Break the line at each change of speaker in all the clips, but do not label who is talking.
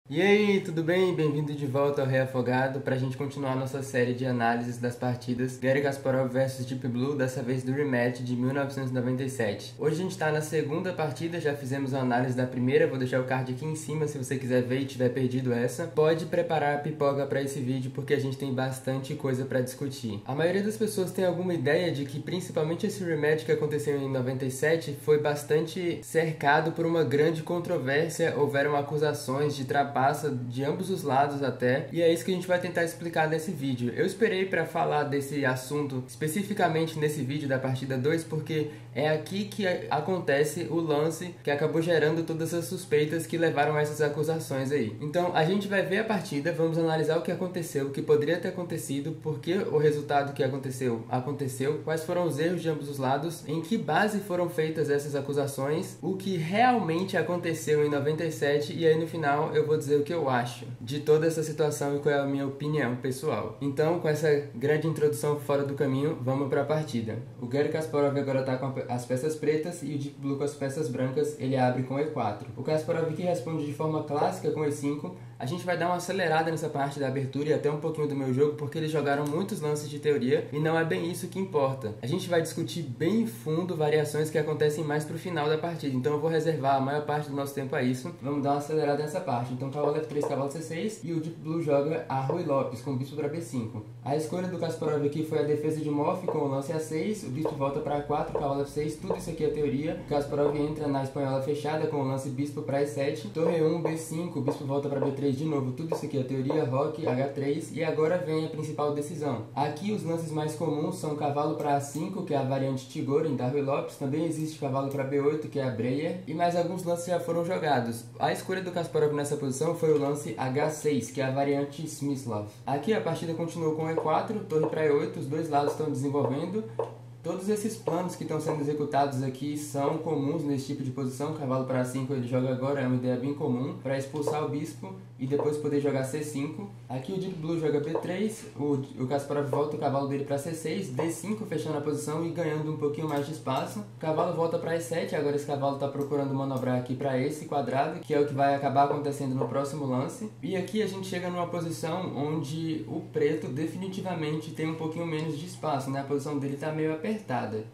E aí, tudo bem? Bem-vindo de volta ao Reafogado para a gente continuar nossa série de análises das partidas Garry Kasparov vs Deep Blue, dessa vez do rematch de 1997. Hoje a gente está na segunda partida, já fizemos a análise da primeira, vou deixar o card aqui em cima se você quiser ver e tiver perdido essa. Pode preparar a pipoca para esse vídeo porque a gente tem bastante coisa para discutir. A maioria das pessoas tem alguma ideia de que principalmente esse rematch que aconteceu em 97 foi bastante cercado por uma grande controvérsia, houveram acusações de trapaça de ambos os lados até, e é isso que a gente vai tentar explicar nesse vídeo. Eu esperei para falar desse assunto especificamente nesse vídeo da partida 2 porque é aqui que acontece o lance que acabou gerando todas as suspeitas que levaram a essas acusações aí. Então a gente vai ver a partida, vamos analisar o que aconteceu, o que poderia ter acontecido, por que o resultado que aconteceu, quais foram os erros de ambos os lados, em que base foram feitas essas acusações, o que realmente aconteceu em 97 e aí no final eu vou dizer o que eu acho de toda essa situação e qual é a minha opinião pessoal. Então, com essa grande introdução fora do caminho, vamos para a partida. O Garry Kasparov agora está com as peças pretas e o Deep Blue com as peças brancas, ele abre com E4. O Kasparov aqui responde de forma clássica com E5. A gente vai dar uma acelerada nessa parte da abertura e até um pouquinho do meu jogo, porque eles jogaram muitos lances de teoria e não é bem isso que importa. A gente vai discutir bem fundo variações que acontecem mais pro final da partida, então eu vou reservar a maior parte do nosso tempo a isso. Vamos dar uma acelerada nessa parte. Então cavalo F3, cavalo C6 e o Deep Blue joga a Ruy Lopes com o bispo para B5. A escolha do Kasparov aqui foi a defesa de Moff com o lance A6, o bispo volta para A4, cavalo F6, tudo isso aqui é teoria. O Kasparov entra na espanhola fechada com o lance bispo para E7, torre 1, B5, o bispo volta para B3 de novo, tudo isso aqui é teoria, roque, H3 e agora vem a principal decisão. Aqui os lances mais comuns são cavalo para A5, que é a variante Tigorin da Ruy Lopes, também existe cavalo para B8, que é a Breyer, e mais alguns lances já foram jogados. A escolha do Kasparov nessa posição foi o lance H6, que é a variante Smyslov. Aqui a partida continuou com E4, torre para E8, os dois lados estão desenvolvendo. Todos esses planos que estão sendo executados aqui são comuns nesse tipo de posição. Cavalo para A5 ele joga agora, é uma ideia bem comum, para expulsar o bispo e depois poder jogar C5. Aqui o Deep Blue joga B3, o Kasparov volta o cavalo dele para C6, D5 fechando a posição e ganhando um pouquinho mais de espaço. O cavalo volta para E7, agora esse cavalo está procurando manobrar aqui para esse quadrado, que é o que vai acabar acontecendo no próximo lance. E aqui a gente chega numa posição onde o preto definitivamente tem um pouquinho menos de espaço, né? A posição dele está meio apertada.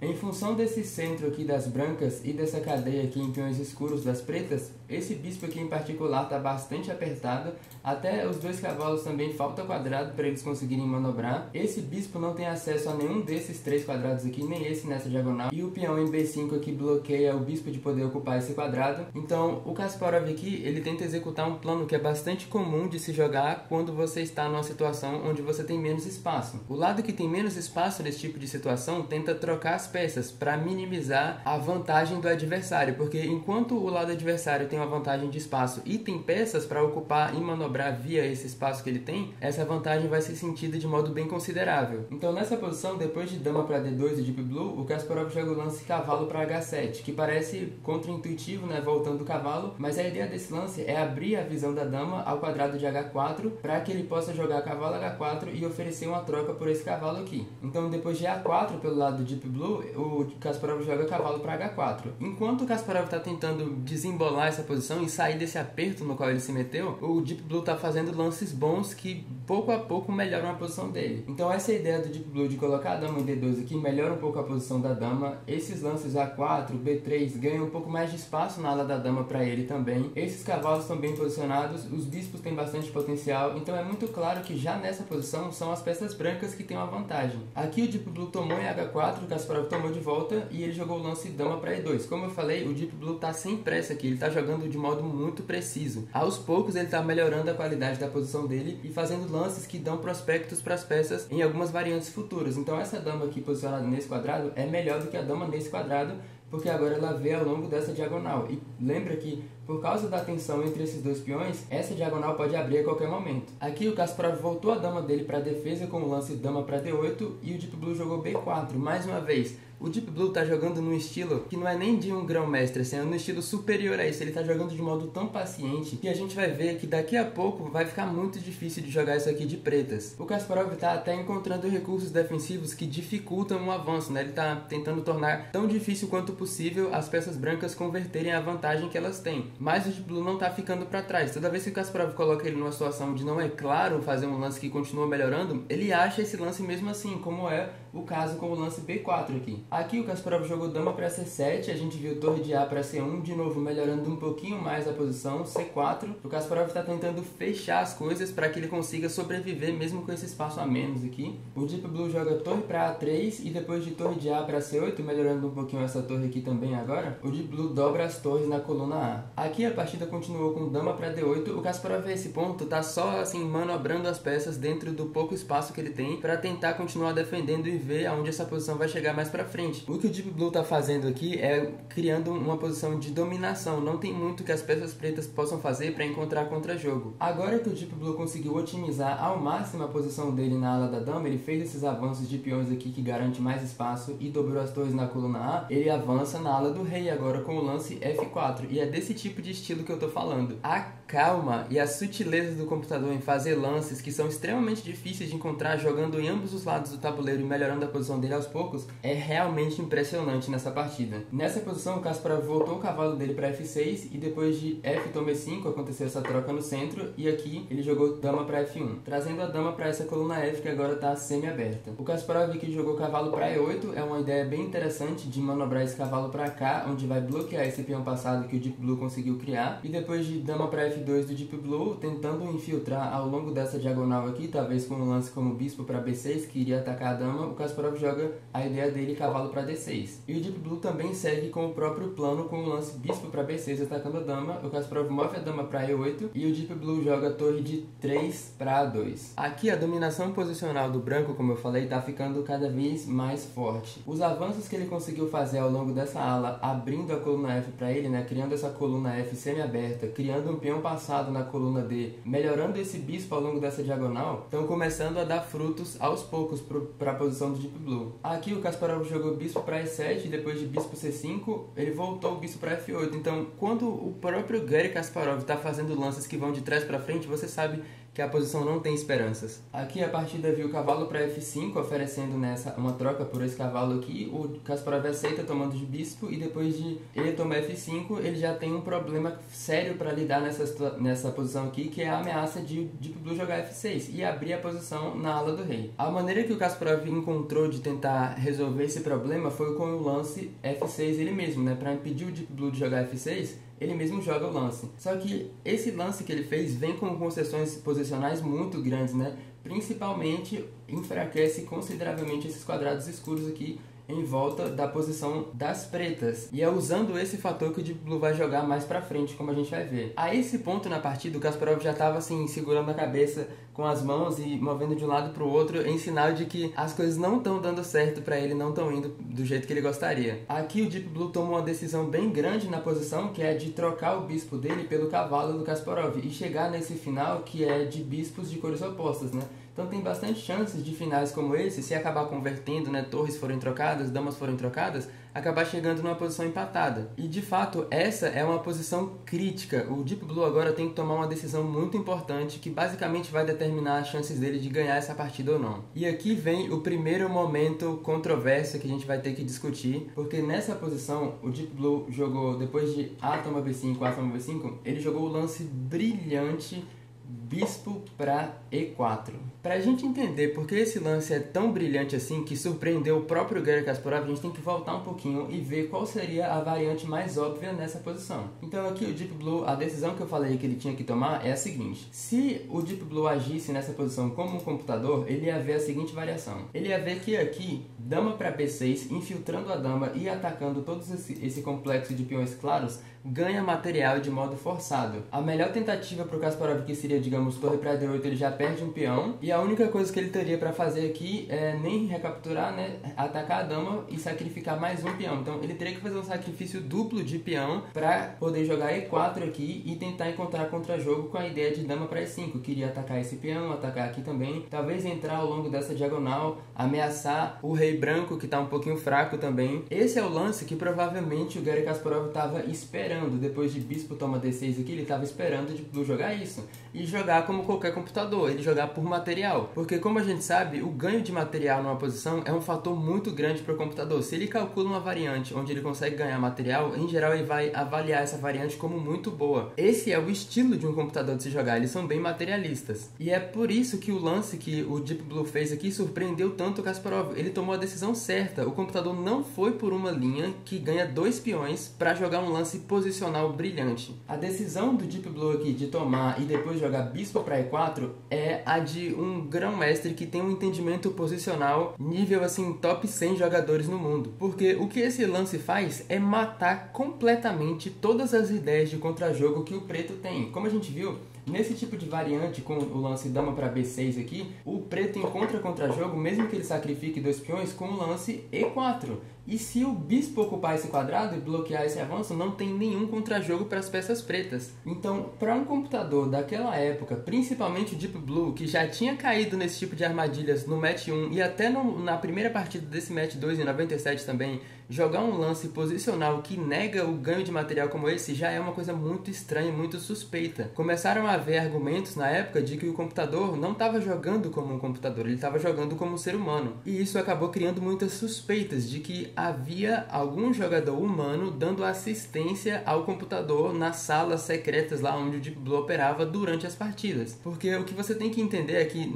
Em função desse centro aqui das brancas e dessa cadeia aqui em peões escuros das pretas, esse bispo aqui em particular está bastante apertado, até os dois cavalos também falta quadrado para eles conseguirem manobrar. Esse bispo não tem acesso a nenhum desses três quadrados aqui, nem esse nessa diagonal, e o peão em B5 aqui bloqueia o bispo de poder ocupar esse quadrado. Então o Kasparov aqui, ele tenta executar um plano que é bastante comum de se jogar quando você está numa situação onde você tem menos espaço. O lado que tem menos espaço nesse tipo de situação tenta trocar as peças para minimizar a vantagem do adversário, porque enquanto o lado adversário tem uma vantagem de espaço e tem peças para ocupar e manobrar via esse espaço que ele tem, essa vantagem vai ser sentida de modo bem considerável. Então nessa posição, depois de dama para D2 e Deep Blue, o Kasparov joga o lance cavalo para H7, que parece contraintuitivo, né, voltando o cavalo, mas a ideia desse lance é abrir a visão da dama ao quadrado de H4 para que ele possa jogar cavalo H4 e oferecer uma troca por esse cavalo aqui. Então depois de A4 pelo lado do Deep Blue, o Kasparov joga cavalo para H4. Enquanto o Kasparov está tentando desembolar essa posição e sair desse aperto no qual ele se meteu, o Deep Blue está fazendo lances bons que pouco a pouco melhoram a posição dele. Então essa é a ideia do Deep Blue de colocar a dama em D2 aqui, melhora um pouco a posição da dama. Esses lances A4, B3 ganham um pouco mais de espaço na ala da dama para ele também. Esses cavalos estão bem posicionados, os bispos têm bastante potencial, então é muito claro que já nessa posição são as peças brancas que têm uma vantagem. Aqui o Deep Blue tomou em H4, o Kasparov tomou de volta e ele jogou o lance dama para E2. Como eu falei, o Deep Blue está sem pressa aqui, ele está jogando de modo muito preciso. Aos poucos ele está melhorando a qualidade da posição dele e fazendo lances que dão prospectos para as peças em algumas variantes futuras. Então essa dama aqui posicionada nesse quadrado é melhor do que a dama nesse quadrado, porque agora ela vê ao longo dessa diagonal. E lembra que, por causa da tensão entre esses dois peões, essa diagonal pode abrir a qualquer momento. Aqui o Kasparov voltou a dama dele para a defesa com o lance dama para D8 e o Deep Blue jogou B4. Mais uma vez, O Deep Blue tá jogando num estilo que não é nem de um grão-mestre, assim, é num estilo superior a isso. Ele tá jogando de modo tão paciente que a gente vai ver que daqui a pouco vai ficar muito difícil de jogar isso aqui de pretas. O Kasparov tá até encontrando recursos defensivos que dificultam o avanço, né? Ele tá tentando tornar tão difícil quanto possível as peças brancas converterem a vantagem que elas têm. Mas o Deep Blue não tá ficando para trás. Toda vez que o Kasparov coloca ele numa situação onde não é claro fazer um lance que continua melhorando, ele acha esse lance mesmo assim, como é o caso com o lance B4 aqui. Aqui o Kasparov jogou dama para C7, a gente viu torre de A para C1, de novo melhorando um pouquinho mais a posição, C4. O Kasparov está tentando fechar as coisas para que ele consiga sobreviver mesmo com esse espaço a menos aqui. O Deep Blue joga torre para A3 e depois de torre de A para C8, melhorando um pouquinho essa torre aqui também agora, o Deep Blue dobra as torres na coluna A. Aqui a partida continuou com dama para D8, o Kasparov a esse ponto tá só assim manobrando as peças dentro do pouco espaço que ele tem para tentar continuar defendendo e ver aonde essa posição vai chegar mais para frente. O que o Deep Blue tá fazendo aqui é criando uma posição de dominação, não tem muito que as peças pretas possam fazer para encontrar contra-jogo. Agora que o Deep Blue conseguiu otimizar ao máximo a posição dele na ala da dama, ele fez esses avanços de peões aqui que garante mais espaço e dobrou as torres na coluna A, ele avança na ala do rei agora com o lance F4, e é desse tipo de estilo que eu tô falando. A calma e a sutileza do computador em fazer lances que são extremamente difíceis de encontrar jogando em ambos os lados do tabuleiro e melhorando a posição dele aos poucos é realmente impressionante nessa partida. Nessa posição o Kasparov voltou o cavalo dele para F6 e depois de F toma E5 aconteceu essa troca no centro e aqui ele jogou dama para F1, trazendo a dama para essa coluna F que agora está semi-aberta. O Kasparov aqui jogou cavalo para E8, é uma ideia bem interessante de manobrar esse cavalo para cá, onde vai bloquear esse peão passado que o Deep Blue conseguiu criar, e depois de dama para F2 do Deep Blue, tentando infiltrar ao longo dessa diagonal aqui, talvez com um lance como bispo para B6 que iria atacar a dama, o Kasparov joga a ideia dele cavalo para D6. E o Deep Blue também segue com o próprio plano com o lance bispo para B6 atacando a dama, o Kasparov move a dama para E8 e o Deep Blue joga torre de 3 para A2. Aqui a dominação posicional do branco, como eu falei, está ficando cada vez mais forte. Os avanços que ele conseguiu fazer ao longo dessa ala, abrindo a coluna F para ele, né, criando essa coluna F semi-aberta, criando um peão passado na coluna D, melhorando esse bispo ao longo dessa diagonal, estão começando a dar frutos aos poucos para a posição do Deep Blue. Aqui o Kasparov jogou bispo para E7 e depois de bispo C5 ele voltou o bispo para F8. Então, quando o próprio Garry Kasparov está fazendo lances que vão de trás para frente, você sabe que a posição não tem esperanças. Aqui a partida viu o cavalo para F5, oferecendo nessa uma troca por esse cavalo aqui. O Kasparov aceita tomando de bispo e depois de ele tomar F5, ele já tem um problema sério para lidar nessa posição aqui, que é a ameaça de Deep Blue jogar F6 e abrir a posição na ala do rei. A maneira que o Kasparov encontrou de tentar resolver esse problema foi com o lance F6 ele mesmo, né? Para impedir o Deep Blue de jogar F6, ele mesmo joga o lance. Só que esse lance que ele fez vem com concessões posicionais muito grandes, né? Principalmente enfraquece consideravelmente esses quadrados escuros aqui em volta da posição das pretas. E é usando esse fator que o Deep Blue vai jogar mais pra frente, como a gente vai ver. A esse ponto na partida, o Kasparov já estava assim, segurando a cabeça com as mãos e movendo de um lado pro outro, em sinal de que as coisas não estão dando certo pra ele, não estão indo do jeito que ele gostaria. Aqui o Deep Blue tomou uma decisão bem grande na posição, que é de trocar o bispo dele pelo cavalo do Kasparov e chegar nesse final que é de bispos de cores opostas, né? Então tem bastante chances de finais como esse, se acabar convertendo, né, torres forem trocadas, damas forem trocadas, acabar chegando numa posição empatada. E de fato, essa é uma posição crítica. O Deep Blue agora tem que tomar uma decisão muito importante que basicamente vai determinar as chances dele de ganhar essa partida ou não. E aqui vem o primeiro momento controverso que a gente vai ter que discutir, porque nessa posição o Deep Blue jogou, depois de A toma B5, A toma B5, ele jogou o lance brilhante bispo para E4. Para a gente entender por que esse lance é tão brilhante assim, que surpreendeu o próprio Garry Kasparov, a gente tem que voltar um pouquinho e ver qual seria a variante mais óbvia nessa posição. Então aqui o Deep Blue, a decisão que eu falei que ele tinha que tomar é a seguinte: se o Deep Blue agisse nessa posição como um computador, ele ia ver a seguinte variação. Ele ia ver que aqui, dama para B6, infiltrando a dama e atacando todo esse complexo de peões claros, ganha material de modo forçado. A melhor tentativa para o Kasparov, que seria, digamos, digamos, torre para D8 ele já perde um peão, e a única coisa que ele teria para fazer aqui é nem recapturar, né, atacar a dama e sacrificar mais um peão. Então ele teria que fazer um sacrifício duplo de peão para poder jogar E4 aqui e tentar encontrar contra-jogo com a ideia de dama para E5. Queria atacar esse peão, atacar aqui também, talvez entrar ao longo dessa diagonal, ameaçar o rei branco que está um pouquinho fraco também. Esse é o lance que provavelmente o Garry Kasparov estava esperando. Depois de bispo toma D6 aqui, ele estava esperando de jogar isso e jogar como qualquer computador, ele jogar por material, porque como a gente sabe, o ganho de material numa posição é um fator muito grande para o computador. Se ele calcula uma variante onde ele consegue ganhar material, em geral ele vai avaliar essa variante como muito boa. Esse é o estilo de um computador de se jogar, eles são bem materialistas. E é por isso que o lance que o Deep Blue fez aqui surpreendeu tanto o Kasparov. Ele tomou a decisão certa, o computador não foi por uma linha que ganha 2 peões para jogar um lance posicional brilhante. A decisão do Deep Blue aqui de tomar e depois jogar bispo para E4 é a de um grão-mestre que tem um entendimento posicional nível assim top 100 jogadores no mundo. Porque o que esse lance faz é matar completamente todas as ideias de contra-jogo que o preto tem. Como a gente viu, nesse tipo de variante com o lance dama para B6 aqui, o preto encontra contra-jogo mesmo que ele sacrifique 2 peões com o lance E4. E se o bispo ocupar esse quadrado e bloquear esse avanço, não tem nenhum contra-jogo para as peças pretas. Então, para um computador daquela época, principalmente o Deep Blue, que já tinha caído nesse tipo de armadilhas no match 1 e até na primeira partida desse match 2 em 97 também, jogar um lance posicional que nega o ganho de material como esse já é uma coisa muito estranha, muito suspeita. Começaram a haver argumentos na época de que o computador não estava jogando como um computador, ele estava jogando como um ser humano. E isso acabou criando muitas suspeitas de que havia algum jogador humano dando assistência ao computador nas salas secretas lá onde o Deep Blue operava durante as partidas. Porque o que você tem que entender é que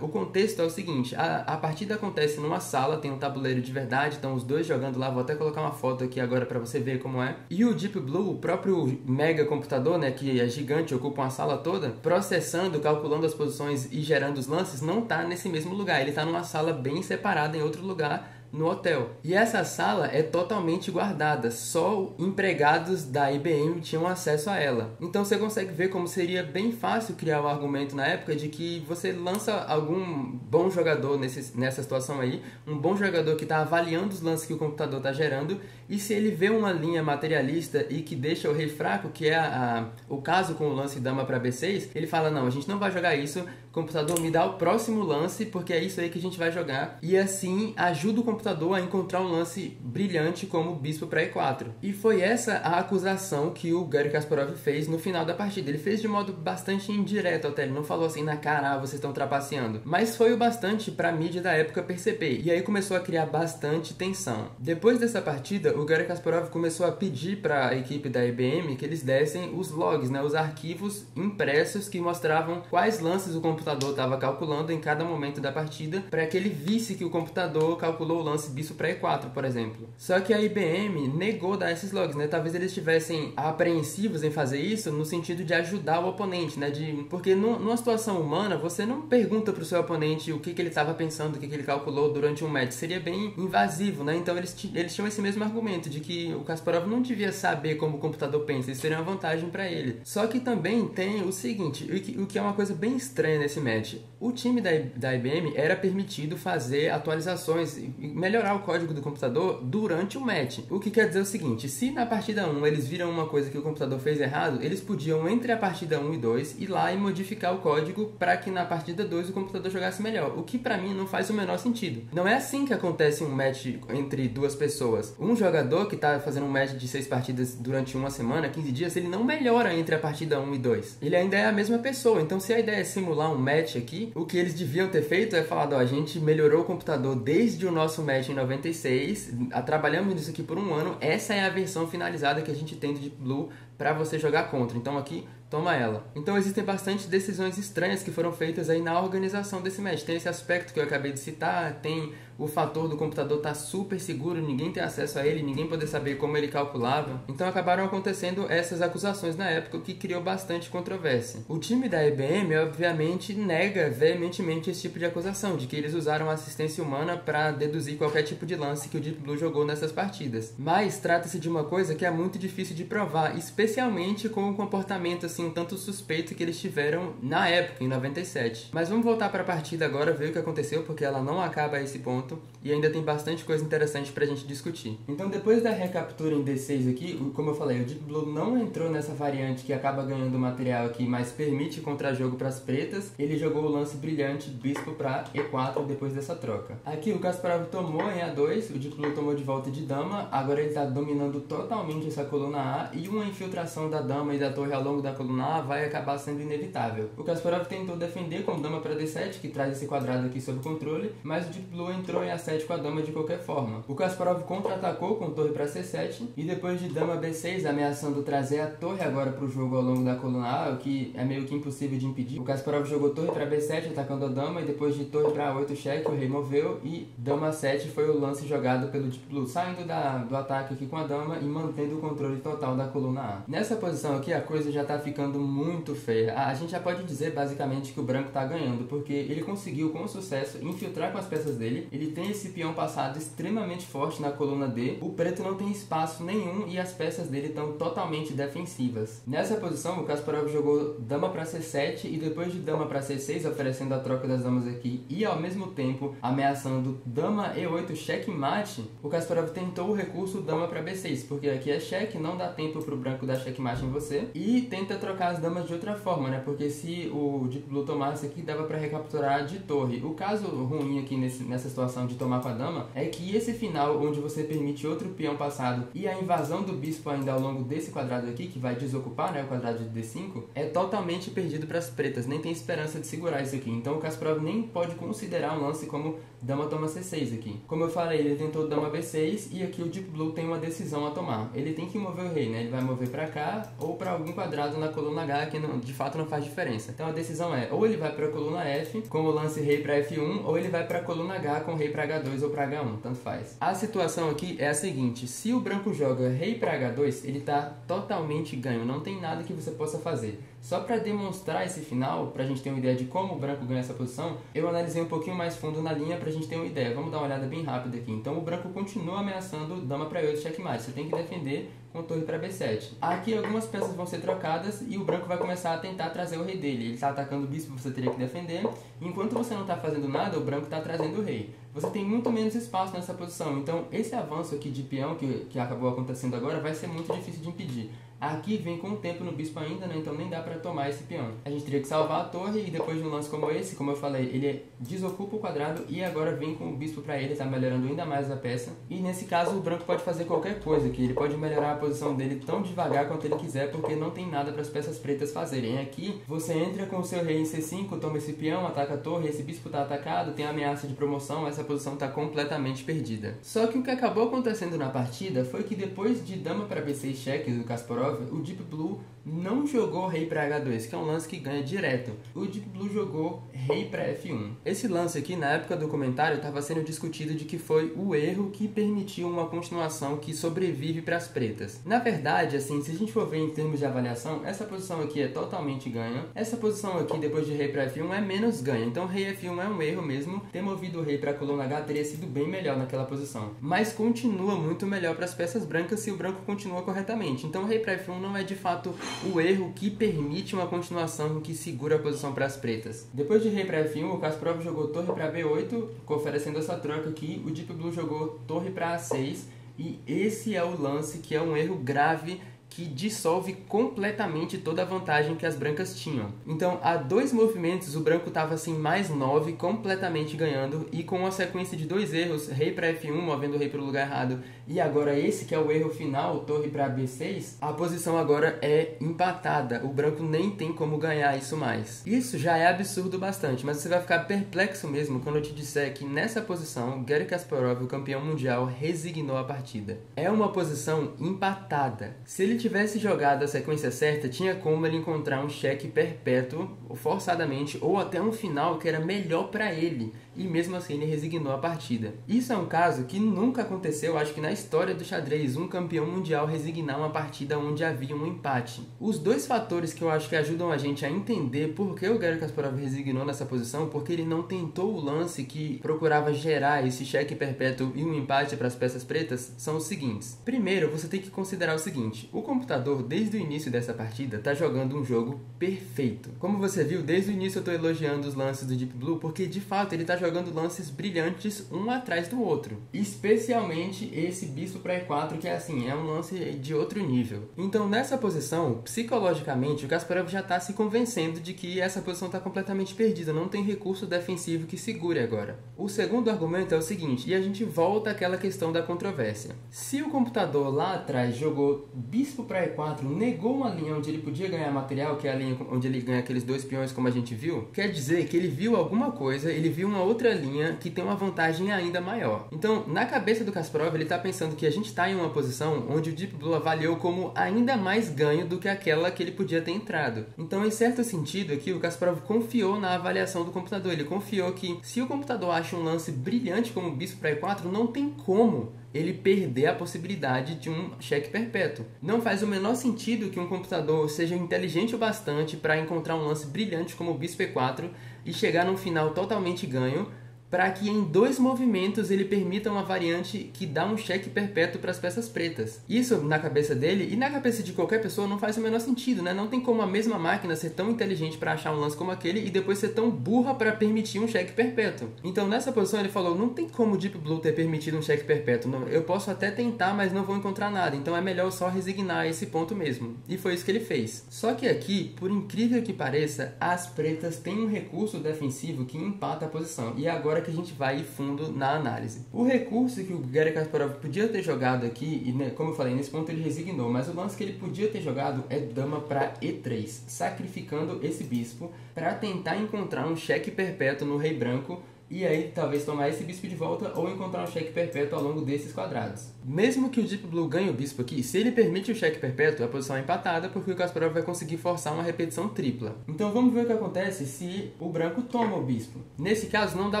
o contexto é o seguinte, a partida acontece numa sala, tem um tabuleiro de verdade, estão os dois jogando lá, vou até colocar uma foto aqui agora para você ver como é. E o Deep Blue, o próprio mega computador, né, que é gigante, ocupa uma sala toda, processando, calculando as posições e gerando os lances, não está nesse mesmo lugar, ele está numa sala bem separada em outro lugar, no hotel. E essa sala é totalmente guardada, só empregados da IBM tinham acesso a ela. Então você consegue ver como seria bem fácil criar um argumento na época de que você lança algum bom jogador nessa situação aí, um bom jogador que está avaliando os lances que o computador está gerando, e se ele vê uma linha materialista e que deixa o rei fraco, que é o caso com o lance dama para B6, ele fala, não, a gente não vai jogar isso, o computador me dá o próximo lance, porque é isso aí que a gente vai jogar, e assim ajuda o computador a encontrar um lance brilhante como o bispo para E4. E foi essa a acusação que o Garry Kasparov fez no final da partida. Ele fez de modo bastante indireto até, ele não falou assim na cara, vocês estão trapaceando. Mas foi o bastante para a mídia da época perceber, e aí começou a criar bastante tensão. Depois dessa partida, o Garry Kasparov começou a pedir para a equipe da IBM que eles dessem os logs, né, os arquivos impressos que mostravam quais lances o computador estava calculando em cada momento da partida, para que ele visse que o computador calculou o lance bispo para E4, por exemplo. Só que a IBM negou dar esses logs, né? Talvez eles estivessem apreensivos em fazer isso no sentido de ajudar o oponente, né? Porque numa situação humana, você não pergunta para o seu oponente o que ele estava pensando, o que ele calculou durante um match. Seria bem invasivo, né? Então eles tinham esse mesmo argumento de que o Kasparov não devia saber como o computador pensa, isso seria uma vantagem para ele. Só que também tem o seguinte, o que é uma coisa bem estranha nesse match. O time da IBM era permitido fazer atualizações, melhorar o código do computador durante o match. O que quer dizer o seguinte, se na partida 1 eles viram uma coisa que o computador fez errado, eles podiam, entre a partida 1 e 2, ir lá e modificar o código para que na partida 2 o computador jogasse melhor, o que para mim não faz o menor sentido. Não é assim que acontece um match entre duas pessoas. Um jogador que está fazendo um match de 6 partidas durante uma semana, 15 dias, ele não melhora entre a partida 1 e 2. Ele ainda é a mesma pessoa, então se a ideia é simular um match aqui, o que eles deviam ter feito é falar, ó, a gente melhorou o computador desde o nosso match em 96, trabalhamos nisso aqui por um ano, essa é a versão finalizada que a gente tem do Deep Blue para você jogar contra, então aqui toma ela. Então existem bastante decisões estranhas que foram feitas aí na organização desse match. Tem esse aspecto que eu acabei de citar, tem o fator do computador tá super seguro, ninguém tem acesso a ele, ninguém poder saber como ele calculava. Então acabaram acontecendo essas acusações na época, o que criou bastante controvérsia. O time da IBM, obviamente, nega veementemente esse tipo de acusação, de que eles usaram assistência humana para deduzir qualquer tipo de lance que o Deep Blue jogou nessas partidas. Mas trata-se de uma coisa que é muito difícil de provar, especialmente com o comportamento assim um tanto suspeito que eles tiveram na época, em 97. Mas vamos voltar para a partida agora, ver o que aconteceu, porque ela não acaba a esse ponto e ainda tem bastante coisa interessante pra gente discutir. Então, depois da recaptura em D6 aqui, como eu falei, o Deep Blue não entrou nessa variante que acaba ganhando material aqui, mas permite contra-jogo para as pretas. Ele jogou o lance brilhante bispo para E4 depois dessa troca. Aqui o Kasparov tomou em A2, o Deep Blue tomou de volta de dama, agora ele está dominando totalmente essa coluna A e uma infiltração da dama e da torre ao longo da coluna A vai acabar sendo inevitável. O Kasparov tentou defender com dama para D7, que traz esse quadrado aqui sob controle, mas o Deep Blue entrou em A7 com a dama de qualquer forma. O Kasparov contra-atacou com torre para C7 e depois de dama B6, ameaçando trazer a torre agora para o jogo ao longo da coluna A, o que é meio que impossível de impedir. O Kasparov jogou torre para B7 atacando a dama e depois de torre para A8 cheque, o rei moveu e dama 7 foi o lance jogado pelo Deep Blue, saindo do ataque aqui com a dama e mantendo o controle total da coluna A. Nessa posição aqui a coisa já está ficando muito feia. A gente já pode dizer basicamente que o branco está ganhando, porque ele conseguiu com sucesso infiltrar com as peças dele, ele tem esse peão passado extremamente forte na coluna D, o preto não tem espaço nenhum e as peças dele estão totalmente defensivas. Nessa posição o Kasparov jogou dama para C7 e depois de dama para C6, oferecendo a troca das damas aqui e ao mesmo tempo ameaçando dama E8 checkmate, o Kasparov tentou o recurso dama para B6, porque aqui é cheque, não dá tempo para o branco dar checkmate em você, e tenta trocar as damas de outra forma, né? Porque se o Deep Blue tomasse aqui, dava para recapturar de torre. O caso ruim aqui nessa situação de tomar com a dama é que esse final, onde você permite outro peão passado e a invasão do bispo ainda ao longo desse quadrado aqui, que vai desocupar, né, o quadrado de D5, é totalmente perdido para as pretas, nem tem esperança de segurar isso aqui. Então o Kasparov nem pode considerar um lance como dama toma C6 aqui. Como eu falei, ele tentou dama B6 e aqui o Deep Blue tem uma decisão a tomar. Ele tem que mover o rei, né? Ele vai mover para cá ou para algum quadrado na coluna H que não, de fato não faz diferença. Então a decisão é, ou ele vai para a coluna F com o lance rei para F1, ou ele vai para a coluna H com rei para H2 ou para H1, tanto faz. A situação aqui é a seguinte, se o branco joga rei para H2, ele está totalmente ganho, não tem nada que você possa fazer. Só para demonstrar esse final, para a gente ter uma ideia de como o branco ganha essa posição, eu analisei um pouquinho mais fundo na linha para a gente ter uma ideia. Vamos dar uma olhada bem rápida aqui. Então o branco continua ameaçando dama para E8 checkmate. Você tem que defender com torre para B7. Aqui algumas peças vão ser trocadas e o branco vai começar a tentar trazer o rei dele. Ele está atacando o bispo, você teria que defender. Enquanto você não está fazendo nada, o branco está trazendo o rei. Você tem muito menos espaço nessa posição. Então esse avanço aqui de peão que acabou acontecendo agora vai ser muito difícil de impedir. Aqui vem com o tempo no bispo ainda, né? Então nem dá pra tomar esse peão. A gente teria que salvar a torre e depois de um lance como esse, como eu falei, ele desocupa o quadrado e agora vem com o bispo pra ele, tá melhorando ainda mais a peça. E nesse caso o branco pode fazer qualquer coisa aqui, ele pode melhorar a posição dele tão devagar quanto ele quiser, porque não tem nada para as peças pretas fazerem. Aqui você entra com o seu rei em C5, toma esse peão, ataca a torre, esse bispo tá atacado, tem ameaça de promoção, essa posição tá completamente perdida. Só que o que acabou acontecendo na partida foi que depois de dama para B6 cheque do Kasparov, o Deep Blue não jogou rei para H2, que é um lance que ganha direto. O Deep Blue jogou rei para F1. Esse lance aqui, na época do comentário, estava sendo discutido de que foi o erro que permitiu uma continuação que sobrevive para as pretas. Na verdade, assim, se a gente for ver em termos de avaliação, essa posição aqui é totalmente ganha. Essa posição aqui, depois de rei para F1, é menos ganha. Então, rei F1 é um erro mesmo. Ter movido o rei para a coluna H teria sido bem melhor naquela posição. Mas continua muito melhor para as peças brancas se o branco continua corretamente. Então, rei para F1 não é de fato o erro que permite uma continuação que segura a posição para as pretas. Depois de rei para F1, o Kasparov jogou torre para B8, oferecendo essa troca aqui. O Deep Blue jogou torre para A6 e esse é o lance que é um erro grave que dissolve completamente toda a vantagem que as brancas tinham. Então, há 2 movimentos, o branco estava assim mais 9, completamente ganhando, e com uma sequência de 2 erros, rei para F1, movendo o rei para o lugar errado, e agora esse que é o erro final, torre para B6, a posição agora é empatada. O branco nem tem como ganhar isso mais. Isso já é absurdo bastante, mas você vai ficar perplexo mesmo quando eu te disser que nessa posição, Garry Kasparov, o campeão mundial, resignou a partida. É uma posição empatada. Se ele tivesse jogado a sequência certa, tinha como ele encontrar um cheque perpétuo, forçadamente, ou até um final que era melhor para ele. E mesmo assim ele resignou a partida. Isso é um caso que nunca aconteceu, acho que na história do xadrez, um campeão mundial resignar uma partida onde havia um empate. Os dois fatores que eu acho que ajudam a gente a entender por que o Garry Kasparov resignou nessa posição, porque ele não tentou o lance que procurava gerar esse cheque perpétuo e um empate para as peças pretas, são os seguintes. Primeiro, você tem que considerar o seguinte: o computador, desde o início dessa partida, está jogando um jogo perfeito. Como você viu, desde o início eu estou elogiando os lances do Deep Blue, porque de fato ele está jogando lances brilhantes um atrás do outro. Especialmente esse bispo para E4, que é um lance de outro nível. Então nessa posição, psicologicamente, o Kasparov já está se convencendo de que essa posição está completamente perdida, não tem recurso defensivo que segure agora. O segundo argumento é o seguinte, e a gente volta àquela questão da controvérsia. Se o computador lá atrás jogou bispo para E4, negou uma linha onde ele podia ganhar material, que é a linha onde ele ganha aqueles dois peões como a gente viu, quer dizer que ele viu alguma coisa, ele viu uma outra linha que tem uma vantagem ainda maior. Então, na cabeça do Kasparov, ele está pensando que a gente está em uma posição onde o Deep Blue avaliou como ainda mais ganho do que aquela que ele podia ter entrado. Então, em certo sentido, aqui o Kasparov confiou na avaliação do computador. Ele confiou que se o computador acha um lance brilhante como o bispo para E4, não tem como ele perder a possibilidade de um cheque perpétuo. Não faz o menor sentido que um computador seja inteligente o bastante para encontrar um lance brilhante como o bispo E4 e chegar num final totalmente ganho, para que em 2 movimentos ele permita uma variante que dá um cheque perpétuo para as peças pretas. Isso na cabeça dele e na cabeça de qualquer pessoa não faz o menor sentido, né? Não tem como a mesma máquina ser tão inteligente para achar um lance como aquele e depois ser tão burra para permitir um cheque perpétuo. Então nessa posição ele falou, não tem como o Deep Blue ter permitido um cheque perpétuo, não, eu posso até tentar, mas não vou encontrar nada, então é melhor só resignar a esse ponto mesmo. E foi isso que ele fez. Só que aqui, por incrível que pareça, as pretas têm um recurso defensivo que empata a posição. E agora que a gente vai fundo na análise. O recurso que o Garry Kasparov podia ter jogado aqui, e como eu falei, nesse ponto ele resignou, mas o lance que ele podia ter jogado é dama para E3, sacrificando esse bispo para tentar encontrar um cheque perpétuo no rei branco e aí talvez tomar esse bispo de volta ou encontrar um cheque perpétuo ao longo desses quadrados. Mesmo que o Deep Blue ganhe o bispo aqui, se ele permite o cheque perpétuo, a posição é empatada porque o Kasparov vai conseguir forçar uma repetição tripla. Então vamos ver o que acontece se o branco toma o bispo. Nesse caso não dá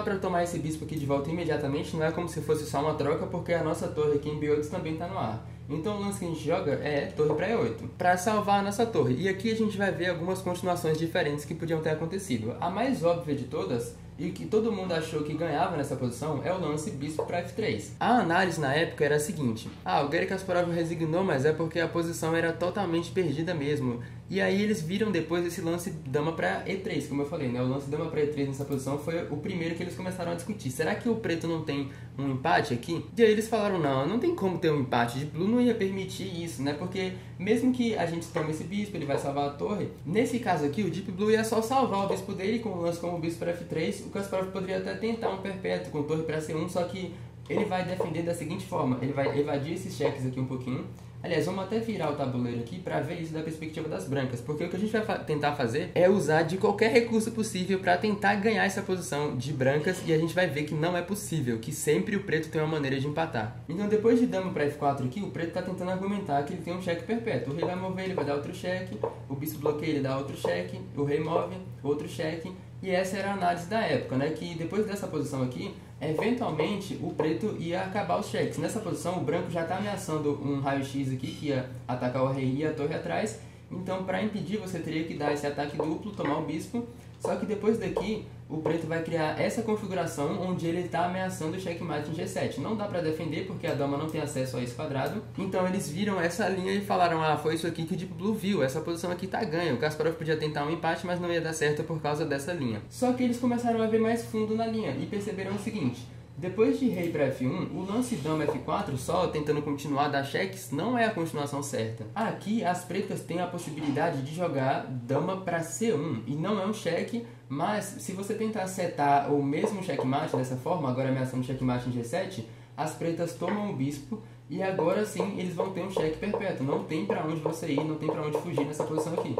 para tomar esse bispo aqui de volta imediatamente, não é como se fosse só uma troca, porque a nossa torre aqui em B8 também está no ar. Então o lance que a gente joga é torre para E8, para salvar a nossa torre. E aqui a gente vai ver algumas continuações diferentes que podiam ter acontecido. A mais óbvia de todas, e que todo mundo achou que ganhava nessa posição, é o lance bispo para F3. A análise na época era a seguinte: o Garry Kasparov resignou, mas é porque a posição era totalmente perdida mesmo. E aí eles viram depois esse lance dama para E3, como eu falei, né? O lance dama para E3 nessa posição foi o primeiro que eles começaram a discutir. Será que o preto não tem um empate aqui? E aí eles falaram, não tem como ter um empate. De Blue não ia permitir isso, né? Porque mesmo que a gente tome esse bispo, ele vai salvar a torre. Nesse caso aqui, o Deep Blue ia só salvar o bispo dele com o lance como o bispo para F3. O Kasparov poderia até tentar um perpétuo com torre para C1, só que ele vai defender da seguinte forma: ele vai evadir esses cheques aqui um pouquinho. Aliás, vamos até virar o tabuleiro aqui para ver isso da perspectiva das brancas, porque o que a gente vai tentar fazer é usar de qualquer recurso possível para tentar ganhar essa posição de brancas, e a gente vai ver que não é possível, que sempre o preto tem uma maneira de empatar. Então depois de dama para F4 aqui, o preto está tentando argumentar que ele tem um cheque perpétuo. O rei vai mover, ele vai dar outro cheque, o bispo bloqueia, ele dá outro cheque, o rei move, outro cheque. E essa era a análise da época, né? Que depois dessa posição aqui, eventualmente o preto ia acabar os cheques. Nessa posição, o branco já está ameaçando um raio-x aqui, que ia atacar o rei e a torre atrás. Então, para impedir, você teria que dar esse ataque duplo, tomar o bispo. Só que depois daqui, o preto vai criar essa configuração onde ele está ameaçando o checkmate em G7. Não dá para defender porque a dama não tem acesso a esse quadrado. Então eles viram essa linha e falaram, foi isso aqui que o Deep Blue viu, essa posição aqui tá ganha. O Kasparov podia tentar um empate, mas não ia dar certo por causa dessa linha. Só que eles começaram a ver mais fundo na linha e perceberam o seguinte: depois de rei para F1, o lance dama F4 só tentando continuar a dar cheques não é a continuação certa. Aqui as pretas têm a possibilidade de jogar dama para C1 e não é um cheque, mas se você tentar setar o mesmo checkmate dessa forma, agora ameaçando checkmate em G7, as pretas tomam o bispo e agora sim eles vão ter um cheque perpétuo. Não tem para onde você ir, não tem para onde fugir nessa posição aqui.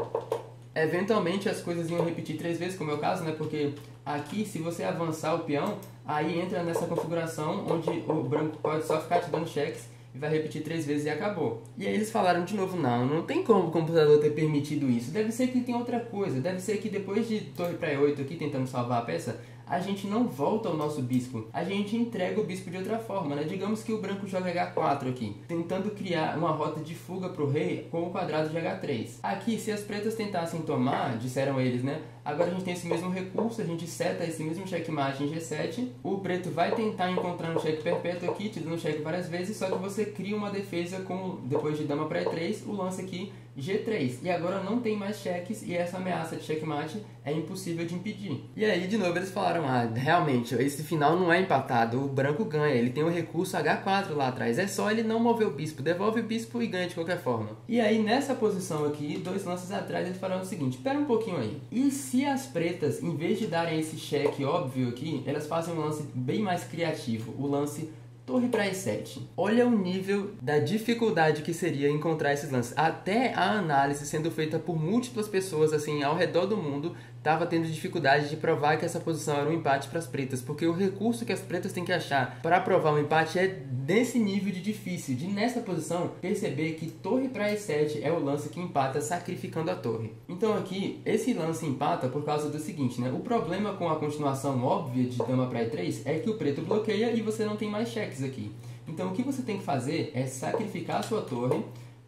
Eventualmente as coisas iam repetir 3 vezes, como é o caso, né? Porque aqui, se você avançar o peão, aí entra nessa configuração onde o branco pode só ficar te dando cheques e vai repetir 3 vezes e acabou. E aí eles falaram de novo, não tem como o computador ter permitido isso, deve ser que tem outra coisa, deve ser que depois de torre para E8 aqui tentando salvar a peça, a gente não volta ao nosso bispo, a gente entrega o bispo de outra forma, né? Digamos que o branco joga H4 aqui, tentando criar uma rota de fuga para o rei com o quadrado de H3. Aqui, se as pretas tentassem tomar, disseram eles, né? Agora a gente tem esse mesmo recurso, a gente seta esse mesmo checkmate em G7, o preto vai tentar encontrar um cheque perpétuo aqui, te dando cheque várias vezes, só que você cria uma defesa com, depois de dama para E3, o lance aqui G3. E agora não tem mais cheques e essa ameaça de checkmate é impossível de impedir. E aí, de novo, eles falaram, realmente, esse final não é empatado, o branco ganha, ele tem o recurso H4 lá atrás, é só ele não mover o bispo, devolve o bispo e ganha de qualquer forma. E aí, nessa posição aqui, 2 lances atrás, eles falaram o seguinte, espera um pouquinho aí, e se as pretas, em vez de darem esse cheque óbvio aqui, elas fazem um lance bem mais criativo, o lance torre para E7. Olha o nível da dificuldade que seria encontrar esses lances. Até a análise sendo feita por múltiplas pessoas assim ao redor do mundo estava tendo dificuldade de provar que essa posição era um empate para as pretas, porque o recurso que as pretas têm que achar para provar um empate é desse nível de difícil, de nessa posição perceber que torre para E7 é o lance que empata sacrificando a torre. Então aqui, esse lance empata por causa do seguinte, né? O problema com a continuação óbvia de dama para E3 é que o preto bloqueia e você não tem mais cheques aqui. Então o que você tem que fazer é sacrificar a sua torre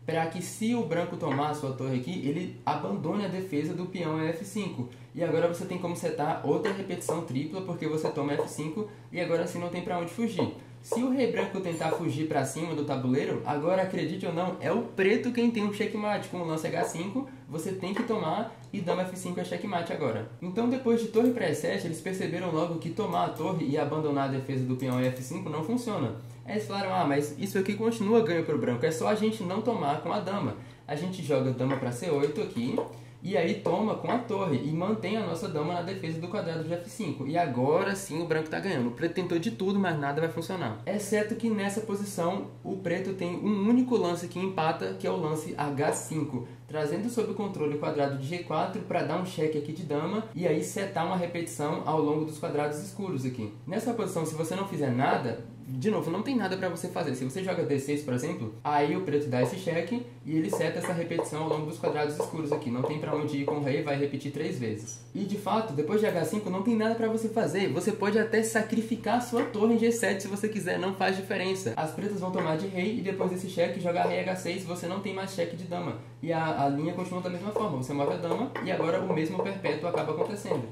para que, se o branco tomar a sua torre aqui, ele abandone a defesa do peão F5. E agora você tem como setar outra repetição tripla, porque você toma F5 e agora assim não tem para onde fugir. Se o rei branco tentar fugir para cima do tabuleiro, agora, acredite ou não, é o preto quem tem um checkmate. Com o lance H5, você tem que tomar e dama F5 é checkmate agora. Então, depois de torre para E7, eles perceberam logo que tomar a torre e abandonar a defesa do peão F5 não funciona. Aí eles falaram, mas isso aqui continua ganho para o branco, é só a gente não tomar com a dama. A gente joga dama para C8 aqui, e aí toma com a torre e mantém a nossa dama na defesa do quadrado de F5. E agora sim o branco está ganhando. O preto tentou de tudo, mas nada vai funcionar. Exceto que nessa posição o preto tem um único lance que empata, que é o lance H5. Trazendo sob o controle o quadrado de G4 para dar um cheque aqui de dama e aí setar uma repetição ao longo dos quadrados escuros aqui. Nessa posição, se você não fizer nada, de novo, não tem nada para você fazer. Se você joga D6, por exemplo, aí o preto dá esse cheque e ele seta essa repetição ao longo dos quadrados escuros aqui. Não tem para onde ir com o rei, vai repetir 3 vezes. E de fato, depois de H5 não tem nada para você fazer. Você pode até sacrificar a sua torre em G7 se você quiser, não faz diferença. As pretas vão tomar de rei e depois desse cheque jogar rei H6, você não tem mais cheque de dama. E a linha continua da mesma forma. Você move a dama e agora o mesmo perpétuo acaba acontecendo.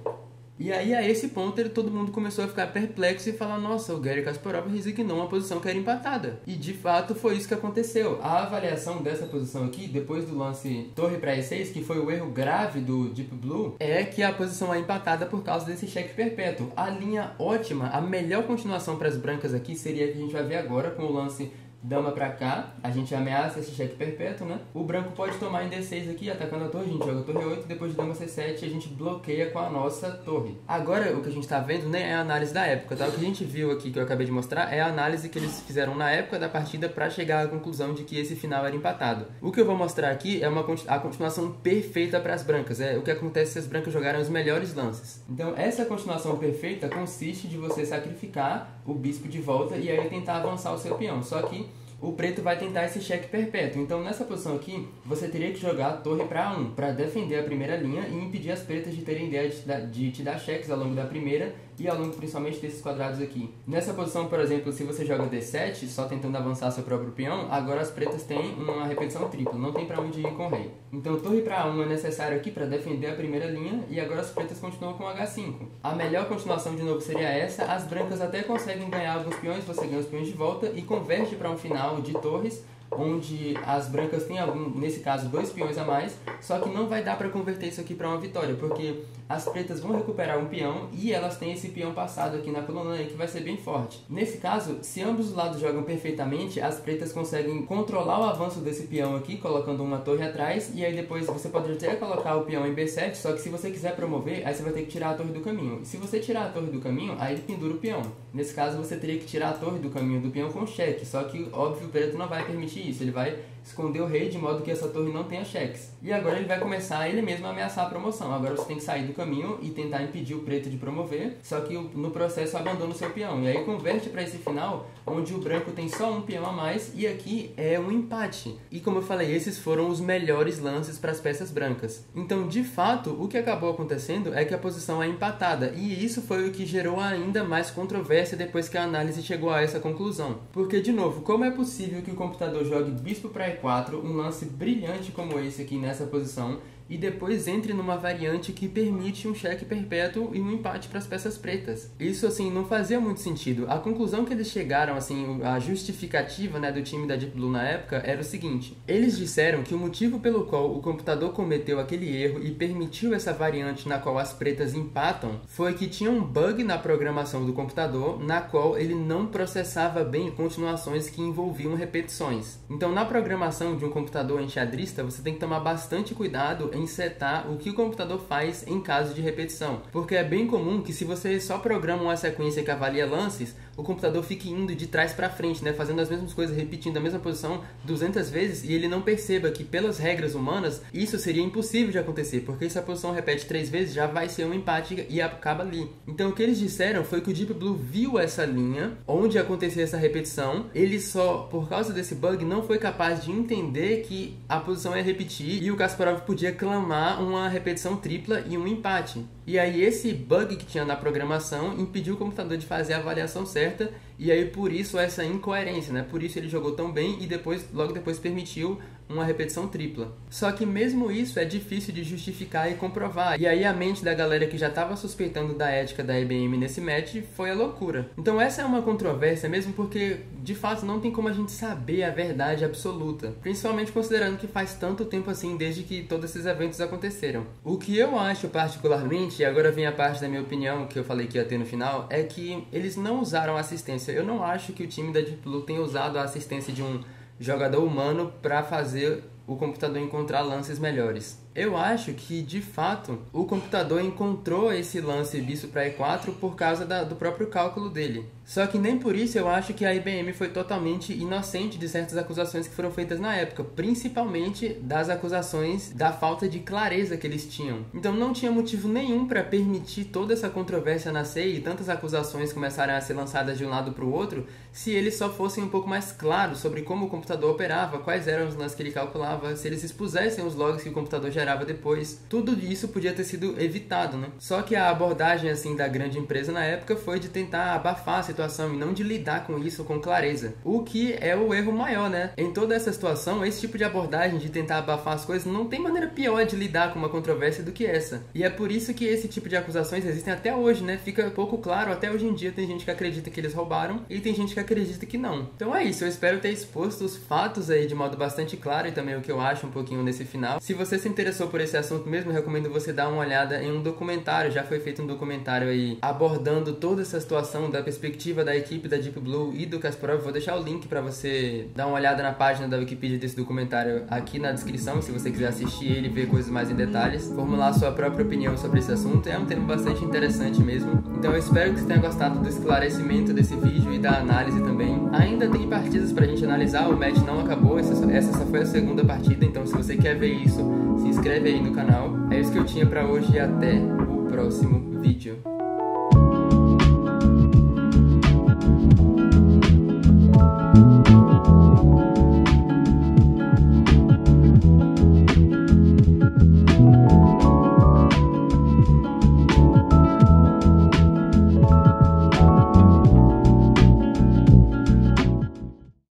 E aí, a esse ponto, todo mundo começou a ficar perplexo e falar, nossa, o Garry Kasparov resignou uma posição que era empatada. E de fato foi isso que aconteceu. A avaliação dessa posição aqui, depois do lance torre para E6, que foi o erro grave do Deep Blue, é que a posição é empatada por causa desse cheque perpétuo. A linha ótima, a melhor continuação para as brancas aqui seria a que a gente vai ver agora com o lance dama pra cá, a gente ameaça esse cheque perpétuo, né? O branco pode tomar em D6 aqui, atacando a torre, a gente joga torre 8, depois de dama C7 a gente bloqueia com a nossa torre. Agora, o que a gente tá vendo, né, é a análise da época, tá? O que a gente viu aqui, que eu acabei de mostrar, é a análise que eles fizeram na época da partida pra chegar à conclusão de que esse final era empatado. O que eu vou mostrar aqui é a continuação perfeita para as brancas, é o que acontece se as brancas jogarem os melhores lances. Então, essa continuação perfeita consiste de você sacrificar o bispo de volta e aí tentar avançar o seu peão, só que o preto vai tentar esse cheque perpétuo. Então, nessa posição aqui, você teria que jogar a torre para A1 para defender a primeira linha e impedir as pretas de terem ideia de te dar cheques ao longo da primeira e ao longo principalmente desses quadrados aqui. Nessa posição, por exemplo, se você joga D7, só tentando avançar seu próprio peão, agora as pretas têm uma repetição tripla, não tem para onde ir com o rei. Então, torre para A1 é necessário aqui para defender a primeira linha e agora as pretas continuam com H5. A melhor continuação de novo seria essa, as brancas até conseguem ganhar alguns peões, você ganha os peões de volta e converte para um final de torres, onde as brancas têm, nesse caso, 2 peões a mais, só que não vai dar para converter isso aqui para uma vitória, porque as pretas vão recuperar um peão e elas têm esse peão passado aqui na coluna que vai ser bem forte. Nesse caso, se ambos os lados jogam perfeitamente, as pretas conseguem controlar o avanço desse peão aqui, colocando uma torre atrás, e aí depois você pode até colocar o peão em B7, só que se você quiser promover, aí você vai ter que tirar a torre do caminho. E se você tirar a torre do caminho, aí ele pendura o peão. Nesse caso, você teria que tirar a torre do caminho do peão com cheque, só que, óbvio, o preto não vai permitir isso, ele vai esconder o rei de modo que essa torre não tenha cheques. E agora ele vai começar ele mesmo a ameaçar a promoção. Agora você tem que sair do caminho e tentar impedir o preto de promover, só que no processo abandona o seu peão. E aí converte para esse final, onde o branco tem só um peão a mais e aqui é um empate. E como eu falei, esses foram os melhores lances para as peças brancas. Então, de fato, o que acabou acontecendo é que a posição é empatada, e isso foi o que gerou ainda mais controvérsia depois que a análise chegou a essa conclusão. Porque, de novo, como é possível que o computador jogue bispo para E4, um lance brilhante como esse aqui nessa posição, e depois entre numa variante que permite um cheque perpétuo e um empate para as peças pretas? Isso, assim, não fazia muito sentido. A conclusão que eles chegaram, assim, a justificativa, né, do time da Deep Blue na época era o seguinte: eles disseram que o motivo pelo qual o computador cometeu aquele erro e permitiu essa variante na qual as pretas empatam foi que tinha um bug na programação do computador na qual ele não processava bem continuações que envolviam repetições. Então, na programação de um computador enxadrista, você tem que tomar bastante cuidado em setar o que o computador faz em caso de repetição, porque é bem comum que se você só programa uma sequência que avalia lances, o computador fique indo de trás para frente, né, fazendo as mesmas coisas, repetindo a mesma posição 200 vezes, e ele não perceba que pelas regras humanas isso seria impossível de acontecer, porque se a posição repete 3 vezes já vai ser um empate e acaba ali. Então o que eles disseram foi que o Deep Blue viu essa linha onde acontecia essa repetição, ele só, por causa desse bug, não foi capaz de entender que a posição ia repetir e o Kasparov podia clamar uma repetição tripla e um empate. E aí esse bug que tinha na programação impediu o computador de fazer a avaliação certa, e aí por isso essa incoerência, né? Por isso ele jogou tão bem e depois, logo depois permitiu uma repetição tripla. Só que mesmo isso é difícil de justificar e comprovar. E aí a mente da galera que já estava suspeitando da ética da IBM nesse match foi a loucura. Então essa é uma controvérsia mesmo porque, de fato, não tem como a gente saber a verdade absoluta. Principalmente considerando que faz tanto tempo assim desde que todos esses eventos aconteceram. O que eu acho particularmente, e agora vem a parte da minha opinião que eu falei que ia ter no final, é que eles não usaram assistência. Eu não acho que o time da Deep Blue tenha usado a assistência de um jogador humano para fazer o computador encontrar lances melhores. Eu acho que, de fato, o computador encontrou esse lance bispo para E4 por causa do próprio cálculo dele. Só que nem por isso eu acho que a IBM foi totalmente inocente de certas acusações que foram feitas na época, principalmente das acusações da falta de clareza que eles tinham. Então não tinha motivo nenhum para permitir toda essa controvérsia nascer e tantas acusações começarem a ser lançadas de um lado para o outro, se eles só fossem um pouco mais claros sobre como o computador operava, quais eram os lances que ele calculava, se eles expusessem os logs que o computador gerava depois. Tudo isso podia ter sido evitado, né? Só que a abordagem assim da grande empresa na época foi de tentar abafar a situação e não de lidar com isso com clareza. O que é o erro maior, né? Em toda essa situação, esse tipo de abordagem de tentar abafar as coisas não tem maneira pior de lidar com uma controvérsia do que essa. E é por isso que esse tipo de acusações existem até hoje, né? Fica pouco claro, até hoje em dia tem gente que acredita que eles roubaram e tem gente que acredita que não. Então é isso, eu espero ter exposto os fatos aí de modo bastante claro e também o que eu acho um pouquinho nesse final. Se você se interessou por esse assunto mesmo, eu recomendo você dar uma olhada em um documentário. Já foi feito um documentário aí abordando toda essa situação da perspectiva da equipe da Deep Blue e do Kasparov. Vou deixar o link para você dar uma olhada na página da Wikipedia desse documentário aqui na descrição, se você quiser assistir ele e ver coisas mais em detalhes, formular sua própria opinião sobre esse assunto. É um tema bastante interessante mesmo. Então eu espero que você tenha gostado do esclarecimento desse vídeo e da análise também. Ainda tem partidas pra gente analisar, o match não acabou, essa só foi a segunda partida, então se você quer ver isso, se inscreve aí no canal. É isso que eu tinha pra hoje e até o próximo vídeo.